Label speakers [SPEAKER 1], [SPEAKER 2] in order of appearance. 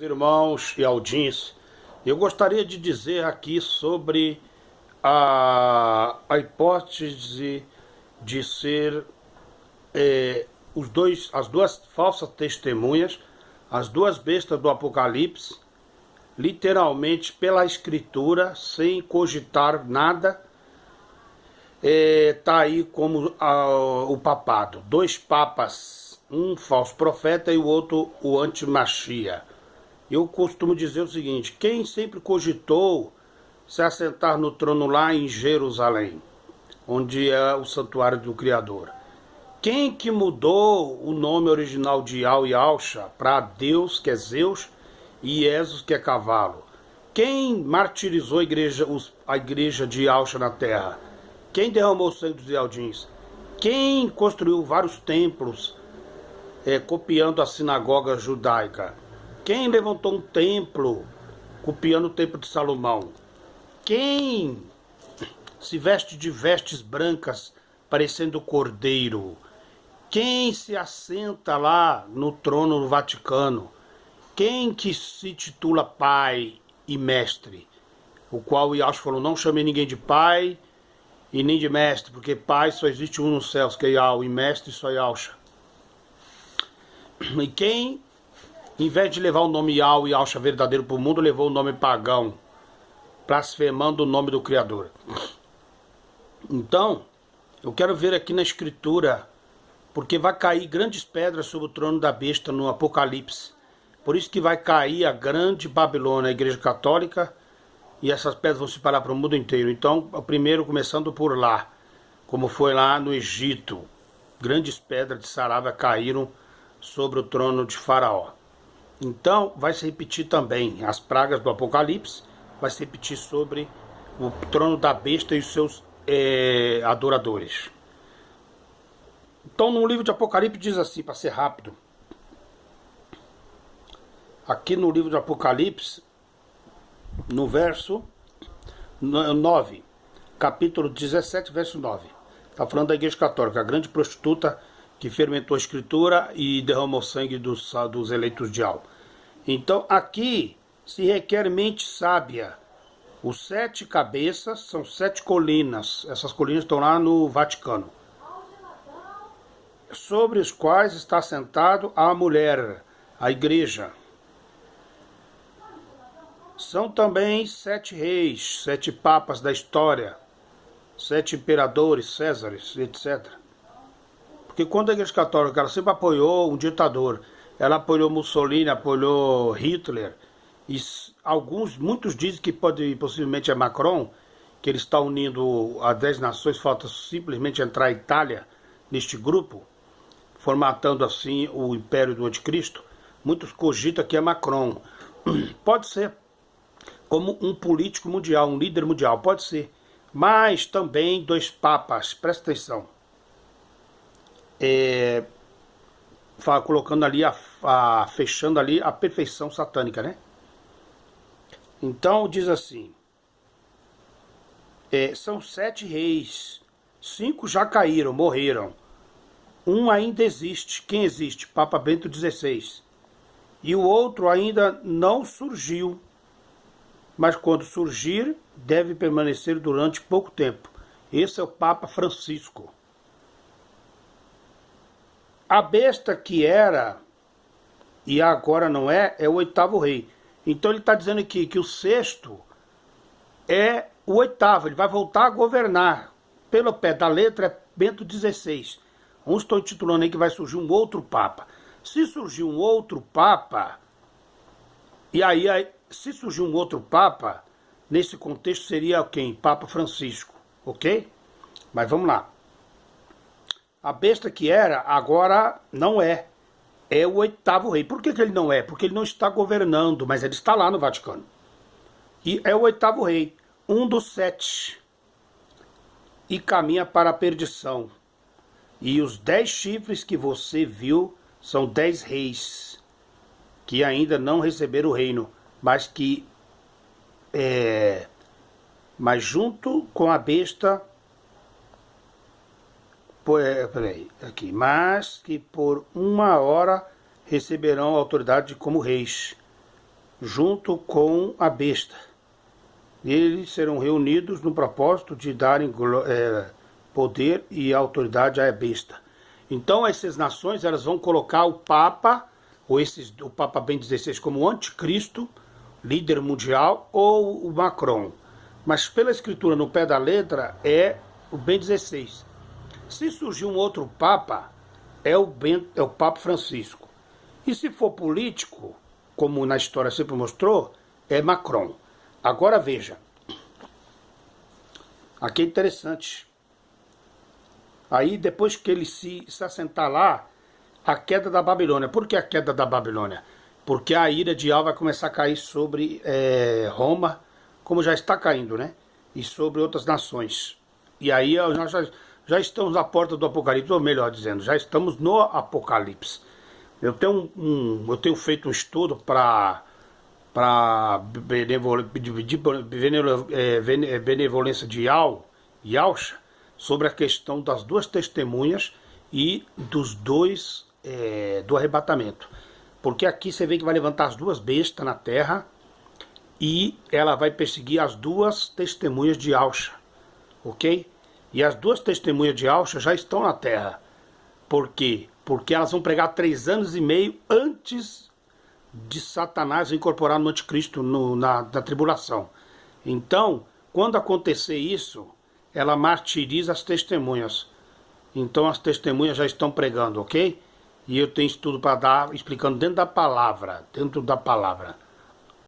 [SPEAKER 1] Irmãos e Aldins, eu gostaria de dizer aqui sobre a hipótese de ser as duas falsas testemunhas, as duas bestas do Apocalipse, literalmente pela escritura, sem cogitar nada, tá aí como o papado. Dois papas, um falso profeta e o outro o antimachia. Eu costumo dizer o seguinte: quem sempre cogitou se assentar no trono lá em Jerusalém, onde é o santuário do Criador? Quem que mudou o nome original de Yau e Alcha para Deus, que é Zeus, e Esos, que é cavalo? Quem martirizou a igreja de Alcha na terra? Quem derramou o sangue dos Ealdins? Quem construiu vários templos, copiando a sinagoga judaica? Quem levantou um templo, copiando o templo de Salomão? Quem se veste de vestes brancas, parecendo cordeiro? Quem se assenta lá no trono do Vaticano? Quem que se titula pai e mestre? O qual o Yahshua falou: não chame ninguém de pai e nem de mestre, porque pai só existe um nos céus, que é Yahweh, e mestre só Yahshua. E quem, em vez de levar o nome Yahweh e Yahshua verdadeiro para o mundo, levou o nome pagão, blasfemando o nome do Criador? Então, eu quero ver aqui na Escritura, porque vai cair grandes pedras sobre o trono da besta no Apocalipse. Por isso que vai cair a grande Babilônia, a Igreja Católica, e essas pedras vão se espalhar para o mundo inteiro. Então, primeiro começando por lá, como foi lá no Egito, grandes pedras de Sarava caíram sobre o trono de Faraó. Então, vai se repetir também as pragas do Apocalipse, vai se repetir sobre o trono da besta e os seus adoradores. Então, no livro de Apocalipse diz assim, para ser rápido. Aqui no livro de Apocalipse, no verso 9, capítulo 17, verso 9. Está falando da Igreja Católica, a grande prostituta que fermentou a Escritura e derramou sangue dos eleitos de Al. Então, aqui se requer mente sábia. Os 7 cabeças são 7 colinas. Essas colinas estão lá no Vaticano, sobre os quais está sentado a mulher, a igreja. São também 7 reis, 7 papas da história, 7 imperadores, Césares, etc. Porque quando a Igreja Católica ela sempre apoiou um ditador, ela apoiou Mussolini, apoiou Hitler, e muitos dizem que possivelmente é Macron, que ele está unindo as 10 nações, falta simplesmente entrar a Itália neste grupo, formatando assim o império do anticristo. Muitos cogitam que é Macron. Pode ser como um político mundial, um líder mundial, pode ser. Mas também 2 papas, presta atenção. Colocando ali, fechando ali a perfeição satânica, né? Então diz assim, são 7 reis, 5 já caíram, morreram. Um ainda existe. Quem existe? Papa Bento XVI. E o outro ainda não surgiu. Mas quando surgir, deve permanecer durante pouco tempo. Esse é o Papa Francisco. A besta que era e agora não é o 8º rei. Então ele está dizendo aqui que o 6º é o 8º. Ele vai voltar a governar. Pelo pé da letra é Bento XVI. Uns estão intitulando aí que vai surgir um outro Papa. Se surgir um outro Papa, se surgir um outro Papa, nesse contexto seria quem? Papa Francisco, ok? Mas vamos lá. A besta que era, agora não é. É o 8º rei. Por que ele não é? Porque ele não está governando, mas ele está lá no Vaticano. E é o 8º rei, um dos 7. E caminha para a perdição. E os 10 chifres que você viu são 10 reis, que ainda não receberam o reino, mas mas junto com a besta, mas que por 1 hora receberão autoridade como reis. junto com a besta. Eles serão reunidos no propósito de darem poder e autoridade à besta. Então essas nações elas vão colocar o Papa, o Papa Bento XVI como o anticristo, líder mundial, ou o Macron. Mas pela escritura no pé da letra é o Bento XVI. Se surgir um outro Papa, é o Papa Francisco. E se for político, como na história sempre mostrou, é Macron. Agora veja, aqui é interessante. Aí depois que ele se assentar lá, a queda da Babilônia. Por que a queda da Babilônia? Porque a ira de Yahvé vai começar a cair sobre Roma, como já está caindo, né? E sobre outras nações. E aí nós já estamos na porta do Apocalipse, ou melhor dizendo, já estamos no Apocalipse. Eu tenho feito um estudo para benevolência de Yahshua sobre a questão das duas testemunhas e dos dois do arrebatamento. Porque aqui você vê que vai levantar as duas bestas na terra e ela vai perseguir as duas testemunhas de Yahshua, ok? E as duas testemunhas de Yahshua já estão na terra. Por quê? Porque elas vão pregar 3 anos e meio antes de Satanás incorporar no anticristo na tribulação. Então, quando acontecer isso, ela martiriza as testemunhas. Então as testemunhas já estão pregando, ok? E eu tenho estudo para dar, explicando dentro da palavra.